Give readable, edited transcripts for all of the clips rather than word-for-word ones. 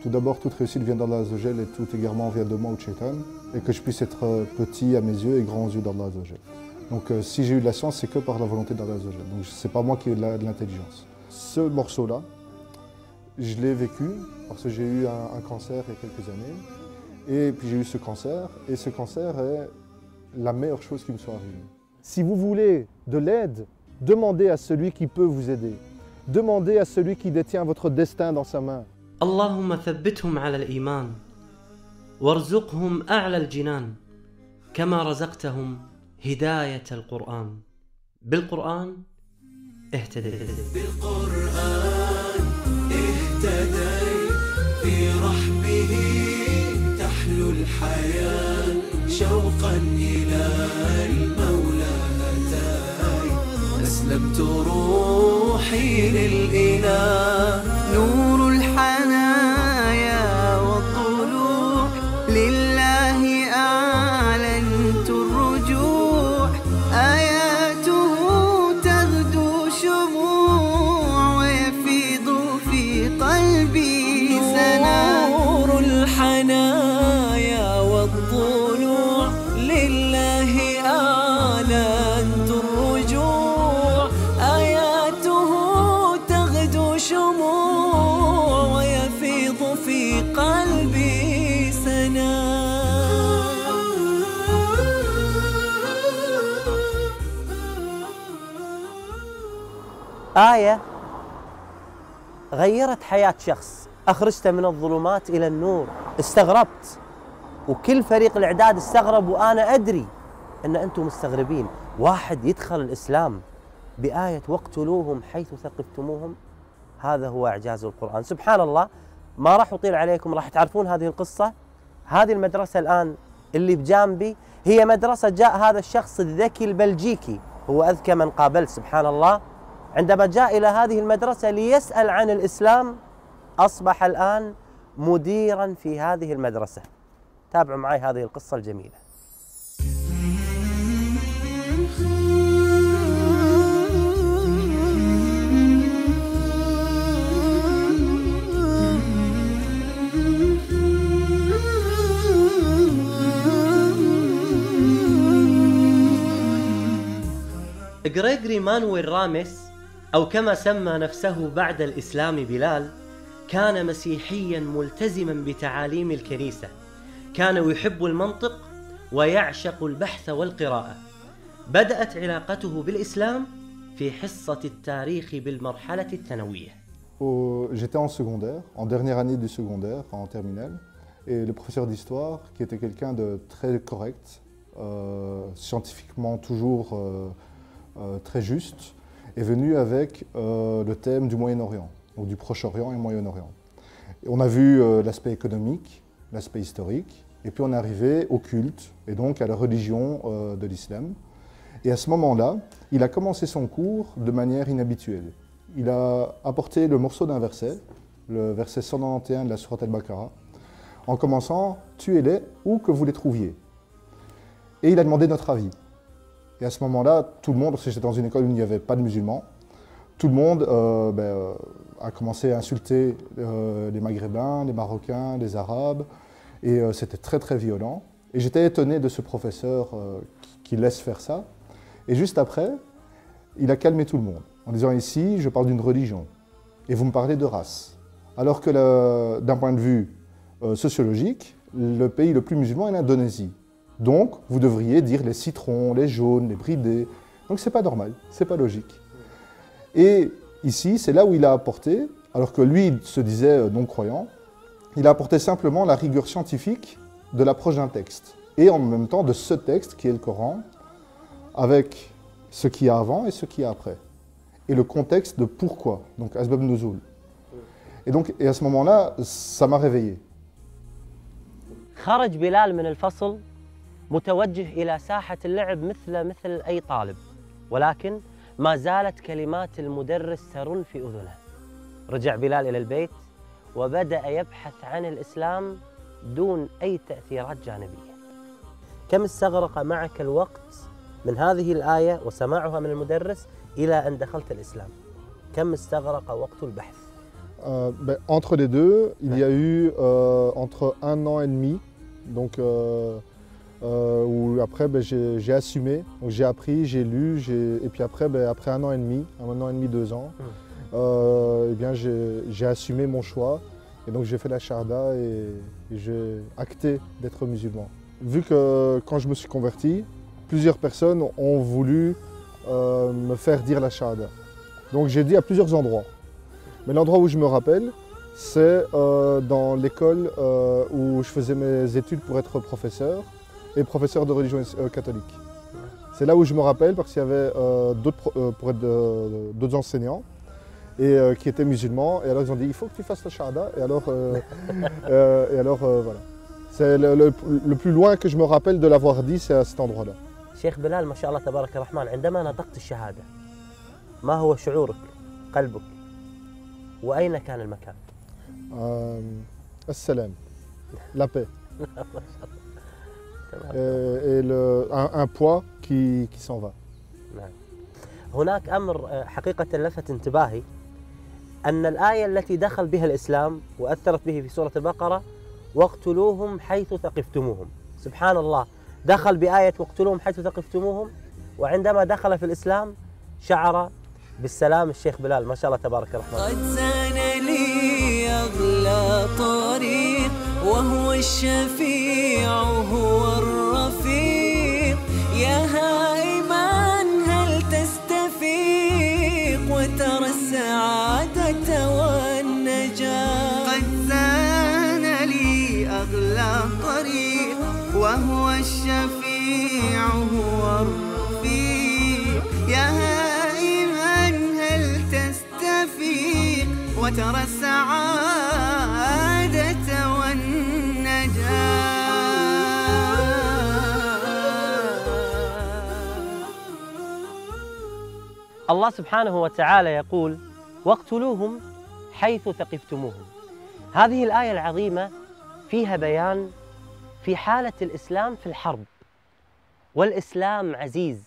Tout d'abord, toute réussite vient d'Allah Azzawajal et tout égarement vient de moi ou de Shaitan, et que je puisse être petit à mes yeux et grand aux yeux d'Allah Azzawajal. Donc si j'ai eu de la chance, c'est que par la volonté d'Allah Azzawajal. Donc c'est pas moi qui ai de l'intelligence. Ce morceau-là, je l'ai vécu parce que j'ai eu un cancer il y a quelques années. Et puis j'ai eu ce cancer, et ce cancer est la meilleure chose qui me soit arrivée. Si vous voulez de l'aide, demandez à celui qui peut vous aider. Demandez à celui qui détient votre destin dans sa main. اللهم ثبتهم على الإيمان وارزقهم أعلى الجنان كما رزقتهم هداية القرآن بالقرآن اهتديت بالقرآن اهتديت في رحمه تحلو الحياة شوقا إلى المولى هداي أسلمت روحي للإله نور الحنايا والطلوع لله أعلنت الرجوع آياته تغدو شموع ويفيض في قلبي سنا نور الحنايا والطلوع لله أعلنت الرجوع آياته تغدو شموع ويفيض في قلبي سنا. آية غيرت حياة شخص، أخرجته من الظلمات إلى النور. استغربت وكل فريق الإعداد استغرب، وأنا أدري أن أنتم مستغربين. واحد يدخل الإسلام بآية واقتلوهم حيث ثقفتموهم، هذا هو إعجاز القرآن. سبحان الله، ما راح أطيل عليكم، راح تعرفون هذه القصة. هذه المدرسة الآن اللي بجانبي هي مدرسة جاء هذا الشخص الذكي البلجيكي، هو أذكى من قابلت سبحان الله. عندما جاء إلى هذه المدرسة ليسأل عن الإسلام أصبح الآن مديرا في هذه المدرسة. تابعوا معي هذه القصة الجميلة. غريغوري مانويل راميس، أو كما سمى نفسه بعد الإسلام بلال، كان مسيحيا ملتزما بتعاليم الكنيسة. كان يحب المنطق ويعشق البحث والقراءة. بدأت علاقته بالإسلام في حصة التاريخ بالمرحلة الثانوية. J'étais en secondaire, en dernière année du secondaire, en terminale, et le professeur d'histoire, qui était quelqu'un de très correct, scientifiquement toujours très juste, est venu avec le thème du Moyen-Orient, ou du Proche-Orient et Moyen-Orient. On a vu l'aspect économique, l'aspect historique, et puis on est arrivé au culte, et donc à la religion de l'islam. Et à ce moment-là, il a commencé son cours de manière inhabituelle. Il a apporté le morceau d'un verset, le verset 191 de la Sourate Al-Baqarah, en commençant « Tuez-les où que vous les trouviez ». Et il a demandé notre avis. Et à ce moment-là, tout le monde, parce que j'étais dans une école où il n'y avait pas de musulmans, tout le monde a commencé à insulter les Maghrébins, les Marocains, les Arabes, et c'était très très violent. Et j'étais étonné de ce professeur qui laisse faire ça. Et juste après, il a calmé tout le monde, en disant ici, je parle d'une religion, et vous me parlez de race. Alors que d'un point de vue sociologique, le pays le plus musulman est l'Indonésie. Donc, vous devriez dire les citrons, les jaunes, les bridés. Donc, c'est pas normal, c'est pas logique. Et ici, c'est là où il a apporté, alors que lui se disait non-croyant, il a apporté simplement la rigueur scientifique de l'approche d'un texte. Et en même temps de ce texte qui est le Coran, avec ce qu'il y a avant et ce qu'il y a après. Et le contexte de pourquoi, donc Asbab Nuzul. Et à ce moment-là, ça m'a réveillé. خرج بلال من الفصل متوجه إلى ساحة اللعب مثل أي طالب، ولكن ما زالت كلمات المدرس ترن في أذنه. رجع بلال إلى البيت وبدأ يبحث عن الإسلام دون أي تأثيرات جانبية. كم استغرق معك الوقت من هذه الآية وسماعها من المدرس إلى أن دخلت الإسلام؟ كم استغرق وقت البحث؟ Entre les deux, il y a eu entre 1 an et demi, donc où après j'ai assumé, donc j'ai appris, j'ai lu, et puis après, après 1 an et demi, 2 ans, eh bien j'ai assumé mon choix et donc j'ai fait la Shahada et j'ai acté d'être musulman. Vu que quand je me suis converti, plusieurs personnes ont voulu me faire dire la Shahada. Donc j'ai dit à plusieurs endroits. Mais l'endroit où je me rappelle, c'est dans l'école où je faisais mes études pour être professeur et professeur de religion catholique. C'est là où je me rappelle parce qu'il y avait d'autres enseignants et qui étaient musulmans. Et alors ils ont dit il faut que tu fasses la Shahada. Et alors, voilà. C'est le plus loin que je me rappelle de l'avoir dit, c'est à cet endroit-là. شيخ بلال ما شاء الله تبارك الرحمن، عندما نطقت الشهادة ما هو شعورك، قلبك، وأين كان المكان؟ السلام, la paix. Et un poids qui s'en va. نعم. هناك أمر حقيقة لفت انتباهي، أن الآية التي دخل بها الإسلام وأثرت به في سورة البقرة واقتلوهم حيث ثقفتموهم. سبحان الله، دخل بآية واقتلوهم حيث ثقفتموهم، وعندما دخل في الإسلام شعر بالسلام. الشيخ بلال ما شاء الله تبارك الرحمن. قد زان لي أغلى طريق وهو الشفيع هو الرفيق، يا هائما هل تستفيق وترى السعادة والنجاة. قد زان لي أغلى طريق وهو الشفيع هو الرفيق، يا هائما هل تستفيق وترى السعادة والنجاة. الله سبحانه وتعالى يقول واقتلوهم حيث ثقفتموهم. هذه الآية العظيمة فيها بيان في حالة الإسلام في الحرب، والإسلام عزيز.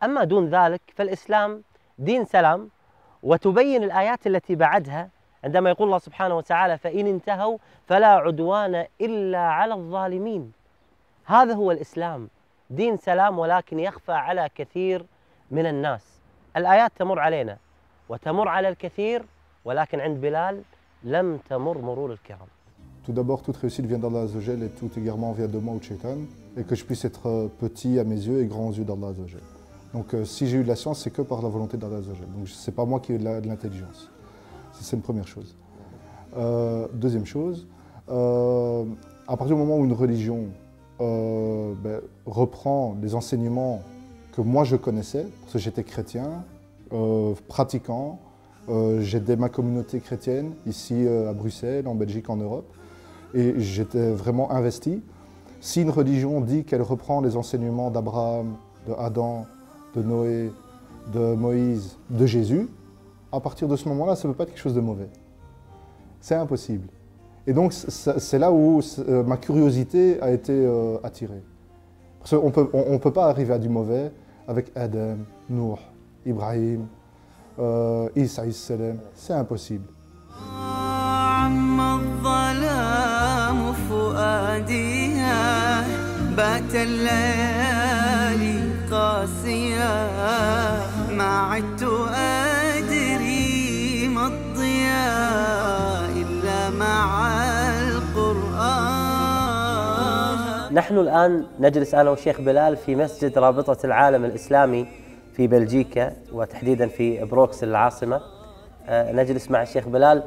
أما دون ذلك فالإسلام دين سلام. وتبين الآيات التي بعدها عندما يقول الله سبحانه وتعالى فإن انتهوا فلا عدوان إلا على الظالمين. هذا هو الإسلام، دين سلام، ولكن يخفى على كثير من الناس. الآيات تمر علينا وتمر على الكثير، ولكن عند بلال لم تمر مرور الكرام. Tout d'abord, toute réussite vient d'Allah Azzawajal et tout égarement vient de moi ou de Shaitan, et que je puisse être petit à mes yeux et grand aux yeux d'Allah Azzawajal. Donc si j'ai eu de la science, c'est que par la volonté d'Allah Azzawajal. Donc c'est pas moi qui ai eu de l'intelligence. C'est une première chose. Deuxième chose, à partir du moment où une religion reprend les enseignements que moi je connaissais, parce que j'étais chrétien, pratiquant, j'aidais ma communauté chrétienne ici à Bruxelles, en Belgique, en Europe, et j'étais vraiment investi. Si une religion dit qu'elle reprend les enseignements d'Abraham, de Adam, de Noé, de Moïse, de Jésus, à partir de ce moment-là, ça ne peut pas être quelque chose de mauvais. C'est impossible. Et donc c'est là où ma curiosité a été attirée. Parce qu'on ne peut pas arriver à du mauvais avec Adam, Nuh, Ibrahim, Isa, c'est impossible. الظلام فؤاديها بات الليالي قاسيا ما عدت أدري ما الضياء إلا مع القرآن. نحن الآن نجلس أنا والشيخ بلال في مسجد رابطة العالم الإسلامي في بلجيكا، وتحديدا في بروكسل العاصمة. نجلس مع الشيخ بلال،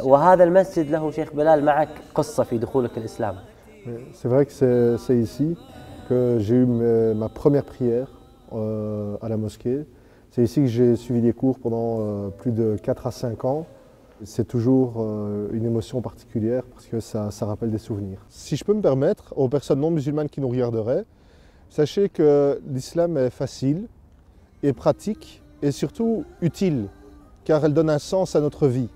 وهذا المسجد له شيخ بلال معك قصة في دخولك الإسلام. C'est vrai que c'est ici que j'ai eu ma première prière à la mosquée. C'est ici que j'ai suivi des cours pendant plus de 4 à 5 ans. C'est toujours une émotion particulière parce que ça rappelle des souvenirs. Si je peux me permettre, aux personnes non musulmanes qui nous regarderaient, sachez que l'islam est facile et pratique et surtout utile, car elle donne un sens à notre vie.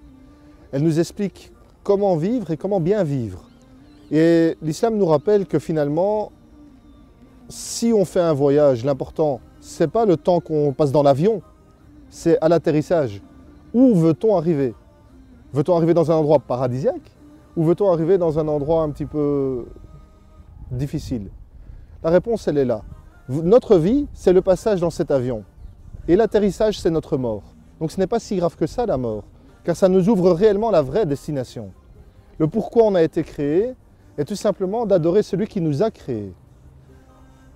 Elle nous explique comment vivre et comment bien vivre. Et l'islam nous rappelle que finalement, si on fait un voyage, l'important, ce n'est pas le temps qu'on passe dans l'avion, c'est à l'atterrissage. Où veut-on arriver? Veut-on arriver dans un endroit paradisiaque ou veut-on arriver dans un endroit un petit peu difficile? La réponse, elle est là. Notre vie, c'est le passage dans cet avion. Et l'atterrissage, c'est notre mort. Donc ce n'est pas si grave que ça, la mort, car ça nous ouvre réellement la vraie destination. Le pourquoi on a été créé est tout simplement d'adorer celui qui nous a créés.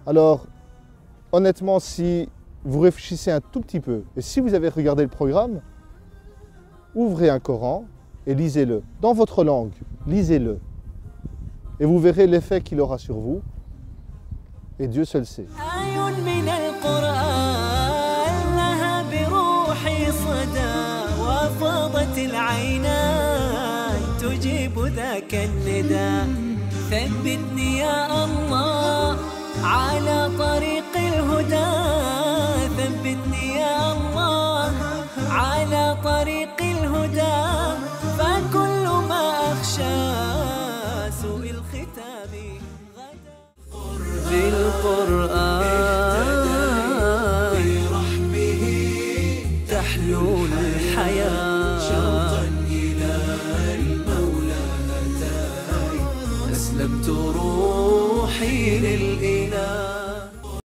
Alors, honnêtement, si vous réfléchissez un tout petit peu, et si vous avez regardé le programme, ouvrez un Coran et lisez-le. Dans votre langue, lisez-le. Et vous verrez l'effet qu'il aura sur vous. Et Dieu seul sait. ثبتني يا الله على طريق الهدى ثبتني يا الله على طريق الهدى فكل ما أخشى سوء الختام بالقرآن برحمه تحلو الحياة شوقا إلى المولى أتاي أسلمت روحي للإله